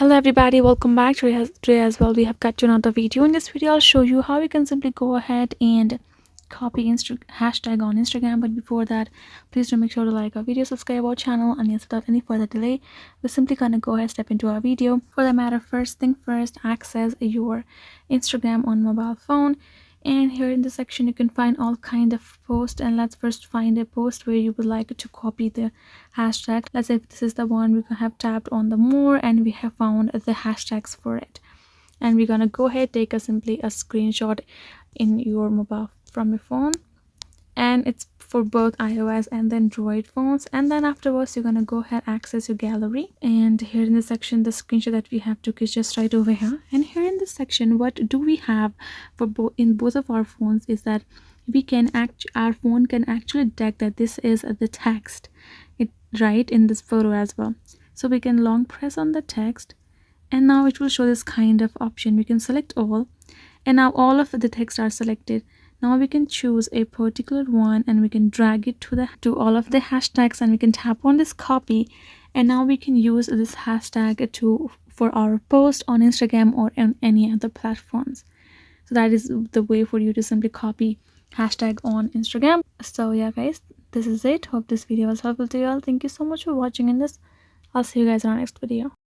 Hello everybody, welcome back. Today as well we have got you another video. In this video I'll show you how you can simply go ahead and copy hashtag on Instagram. But before that, please do make sure to like our video, subscribe our channel, and yes, without any further delay, we're simply gonna go ahead step into our video. For the matter, first thing first, access your Instagram on mobile phone. And here in the section you can find all kind of posts, and let's first find a post where you would like to copy the hashtag. Let's say if this is the one, we have tapped on the more and we have found the hashtags for it, and we're gonna go ahead take simply a screenshot in your mobile from your phone, and it's for both iOS and the Android phones. And then afterwards you're gonna go ahead access your gallery, and here in the section the screenshot that we have took is just right over here. And here in this section, what do we have for both of our phones is that we can our phone can actually detect that this is the text it right in this photo as well. So we can long press on the text, and now it will show this kind of option. We can select all, and now all of the text are selected. Now we can choose a particular one and we can drag it to all of the hashtags, and we can tap on this copy, and now we can use this hashtag for our post on Instagram or on any other platforms. So that is the way for you to simply copy hashtag on Instagram. So yeah guys, this is it. Hope this video was helpful to you all. Thank you so much for watching in this. I'll see you guys in our next video.